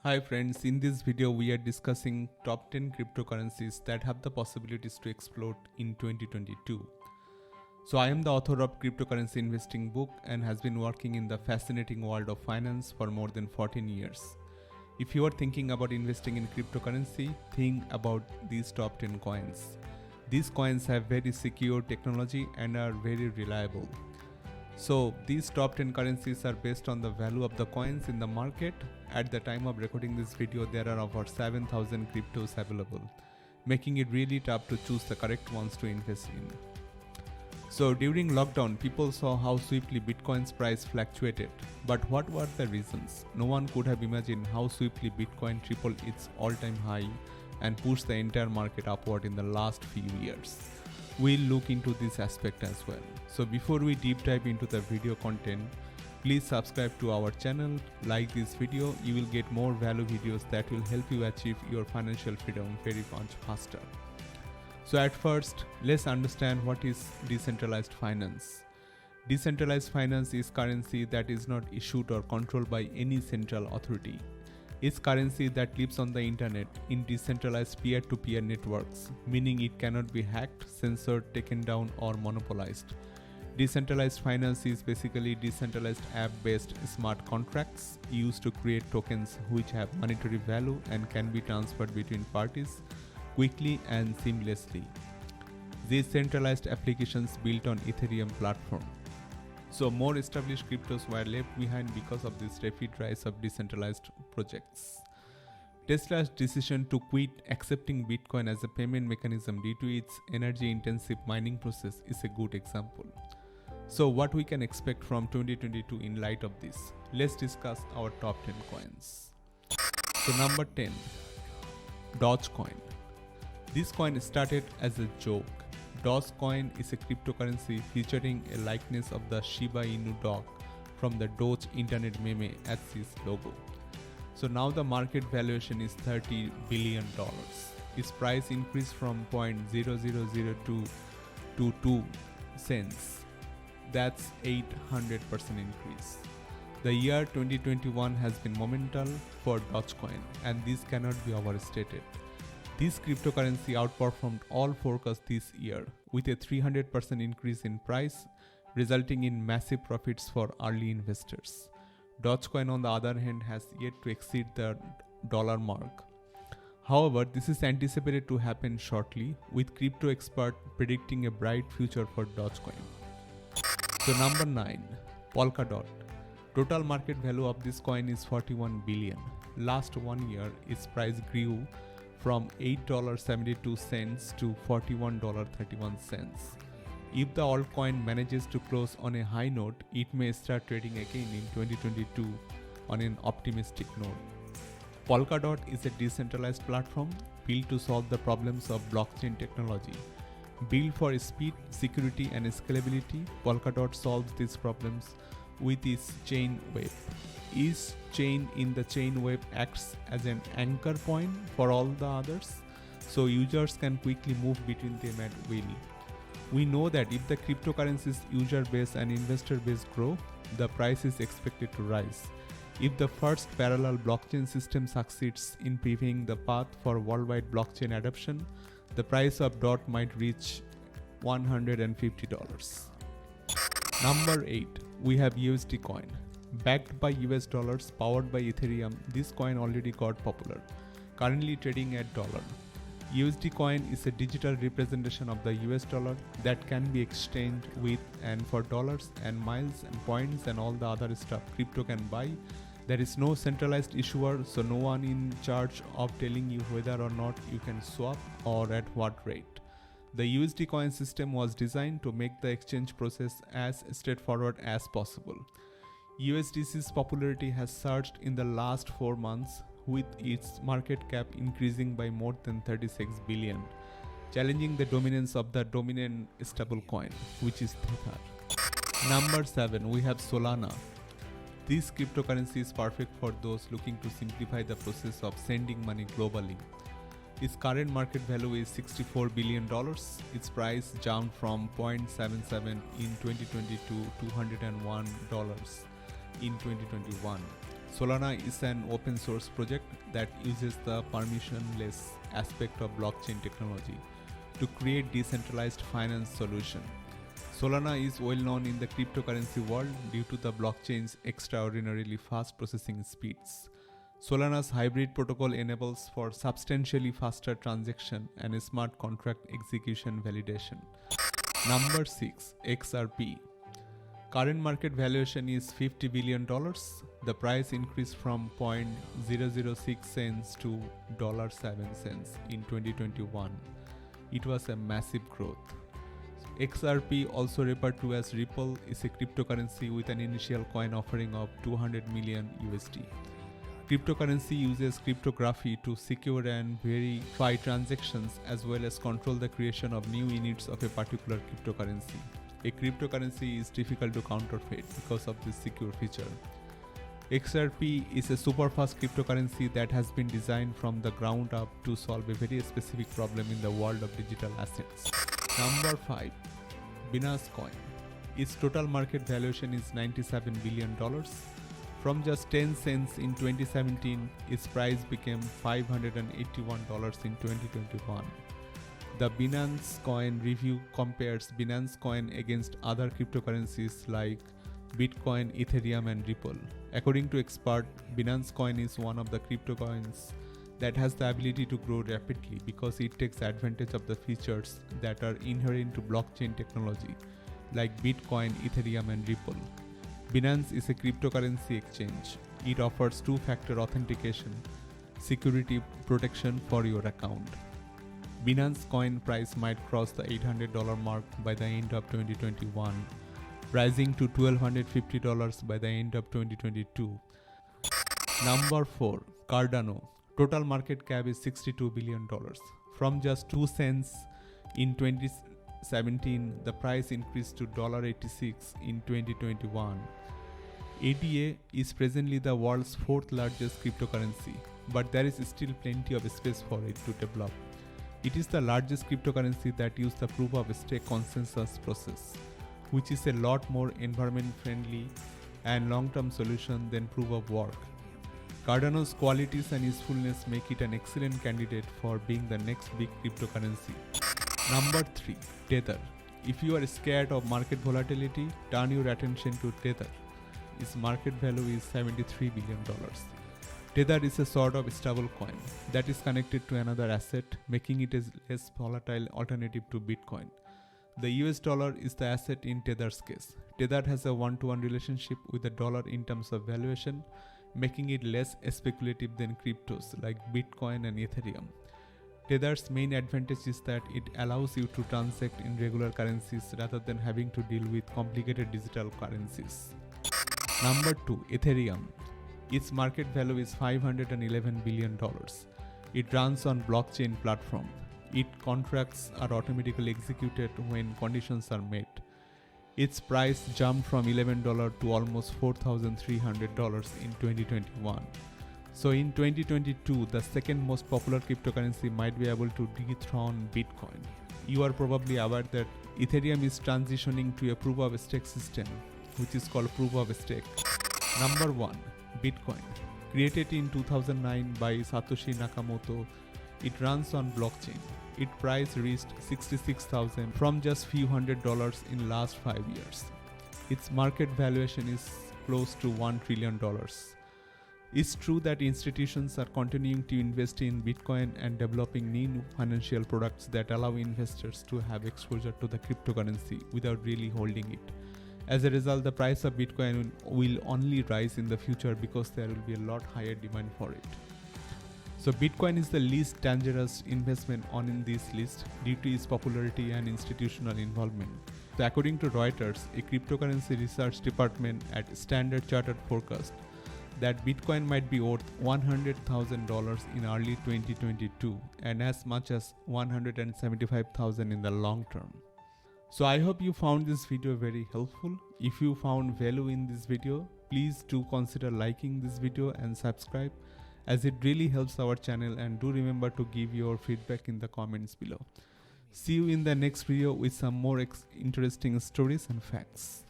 Hi friends, in this video we are discussing top 10 cryptocurrencies that have the possibilities to explode in 2022. So I am the author of Cryptocurrency Investing book and has been working in the fascinating world of finance for more than 14 years. If you are thinking about investing in cryptocurrency, think about these top 10 coins. These coins have very secure technology and are very reliable. So these top 10 currencies are based on the value of the coins in the market. At the time of recording this video, there are over 7,000 cryptos available, making it really tough to choose the correct ones to invest in. So during lockdown, people saw how swiftly Bitcoin's price fluctuated. But what were the reasons? No one could have imagined how swiftly Bitcoin tripled its all-time high and pushed the entire market upward in the last few years. We'll look into this aspect as well. So before we deep dive into the video content, please subscribe to our channel, like this video. You will get more value videos that will help you achieve your financial freedom very much faster. So at first, let's understand what is decentralized finance. Decentralized finance is currency that is not issued or controlled by any central authority. It's currency that lives on the internet in decentralized peer-to-peer networks, meaning it cannot be hacked, censored, taken down, or monopolized. Decentralized finance is basically decentralized app-based smart contracts used to create tokens which have monetary value and can be transferred between parties quickly and seamlessly. These centralized applications built on Ethereum platform. So more established cryptos were left behind because of this rapid rise of decentralized projects. Tesla's decision to quit accepting Bitcoin as a payment mechanism due to its energy-intensive mining process is a good example. So what we can expect from 2022 in light of this? Let's discuss our top 10 coins. So number 10, Dogecoin. This coin started as a joke. Dogecoin is a cryptocurrency featuring a likeness of the Shiba Inu dog from the Doge internet meme as its logo. So now the market valuation is $30 billion. Its price increased from 0.0002 to 2 cents. That's 800% increase. The year 2021 has been monumental for Dogecoin, and this cannot be overstated. This cryptocurrency outperformed all forecasts this year with a 300% increase in price, resulting in massive profits for early investors. Dogecoin, on the other hand, has yet to exceed the dollar mark. However, this is anticipated to happen shortly, with crypto experts predicting a bright future for Dogecoin. So number 9, Polkadot. Total market value of this coin is 41 billion. Last 1 year, its price grew from $8.72 to $41.31. If the altcoin manages to close on a high note, it may start trading again in 2022 on an optimistic note. Polkadot is a decentralized platform built to solve the problems of blockchain technology. Built for speed, security, and scalability, Polkadot solves these problems with its chain web. Each chain in the chain web acts as an anchor point for all the others, so users can quickly move between them at will. We know that if the cryptocurrency's user base and investor base grow, the price is expected to rise. If the first parallel blockchain system succeeds in paving the path for worldwide blockchain adoption, the price of DOT might reach $150. Number 8, we have USD coin. Backed by US dollars, powered by Ethereum, this coin already got popular, currently trading at $1. USD coin is a digital representation of the US dollar that can be exchanged with and for dollars and miles and points and all the other stuff crypto can buy. There is no centralized issuer, so no one in charge of telling you whether or not you can swap or at what rate. The USD coin system was designed to make the exchange process as straightforward as possible. USDC's popularity has surged in the last 4 months, with its market cap increasing by more than 36 billion, challenging the dominance of the dominant stablecoin, which is Tether. Number 7, we have Solana. This cryptocurrency is perfect for those looking to simplify the process of sending money globally. Its current market value is $64 billion. Its price jumped from 0.77 in 2020 to $201 in 2021. Solana is an open source project that uses the permissionless aspect of blockchain technology to create decentralized finance solution. Solana is well known in the cryptocurrency world due to the blockchain's extraordinarily fast processing speeds. Solana's hybrid protocol enables for substantially faster transaction and smart contract execution validation. Number 6. XRP. Current market valuation is $50 billion. The price increased from 0.006 cents to $0.07 in 2021. It was a massive growth. XRP, also referred to as Ripple, is a cryptocurrency with an initial coin offering of 200 million USD. Cryptocurrency uses cryptography to secure and verify transactions as well as control the creation of new units of a particular cryptocurrency. A cryptocurrency is difficult to counterfeit because of this secure feature. XRP is a super fast cryptocurrency that has been designed from the ground up to solve a very specific problem in the world of digital assets. Number 5. Binance Coin. Its total market valuation is $97 billion. From just 10 cents in 2017, its price became $581 in 2021. The Binance Coin review compares Binance Coin against other cryptocurrencies like Bitcoin, Ethereum, and Ripple. According to experts, Binance Coin is one of the cryptocurrencies that has the ability to grow rapidly because it takes advantage of the features that are inherent to blockchain technology like Bitcoin, Ethereum, and Ripple. Binance is a cryptocurrency exchange. It offers two-factor authentication, security protection for your account. Binance Coin price might cross the $800 mark by the end of 2021, rising to $1,250 by the end of 2022. Number 4. Cardano. Total market cap is $62 billion. From just 2 cents in 2017, the price increased to $1.86 in 2021. ADA is presently the world's fourth largest cryptocurrency, but there is still plenty of space for it to develop. It is the largest cryptocurrency that uses the proof of stake consensus process, which is a lot more environment friendly and long-term solution than proof of work. Cardano's qualities and usefulness make it an excellent candidate for being the next big cryptocurrency. Number 3. Tether. If you are scared of market volatility, turn your attention to Tether. Its market value is $73 billion. Tether is a sort of stable coin that is connected to another asset, making it a less volatile alternative to Bitcoin. The US dollar is the asset in Tether's case. Tether has a one-to-one relationship with the dollar in terms of valuation, making it less speculative than cryptos like Bitcoin and Ethereum. Tether's main advantage is that it allows you to transact in regular currencies rather than having to deal with complicated digital currencies. Number 2. Ethereum. Its market value is $511 billion. It runs on blockchain platform. Its contracts are automatically executed when conditions are met. Its price jumped from $11 to almost $4,300 in 2021. So in 2022, the second most popular cryptocurrency might be able to dethrone Bitcoin. You are probably aware that Ethereum is transitioning to a proof of stake system, which is called proof of stake. Number 1. Bitcoin. Created in 2009 by Satoshi Nakamoto, it runs on blockchain. Its price reached $66,000 from just few $100s in last 5 years. Its market valuation is close to $1 trillion. It's true that institutions are continuing to invest in Bitcoin and developing new financial products that allow investors to have exposure to the cryptocurrency without really holding it. As a result, the price of Bitcoin will only rise in the future because there will be a lot higher demand for it. So Bitcoin is the least dangerous investment on this list due to its popularity and institutional involvement. So according to Reuters, a cryptocurrency research department at Standard Chartered forecast that Bitcoin might be worth $100,000 in early 2022 and as much as $175,000 in the long term. So I hope you found this video very helpful. If you found value in this video, please do consider liking this video and subscribe, as it really helps our channel, and do remember to give your feedback in the comments below. See you in the next video with some more interesting stories and facts.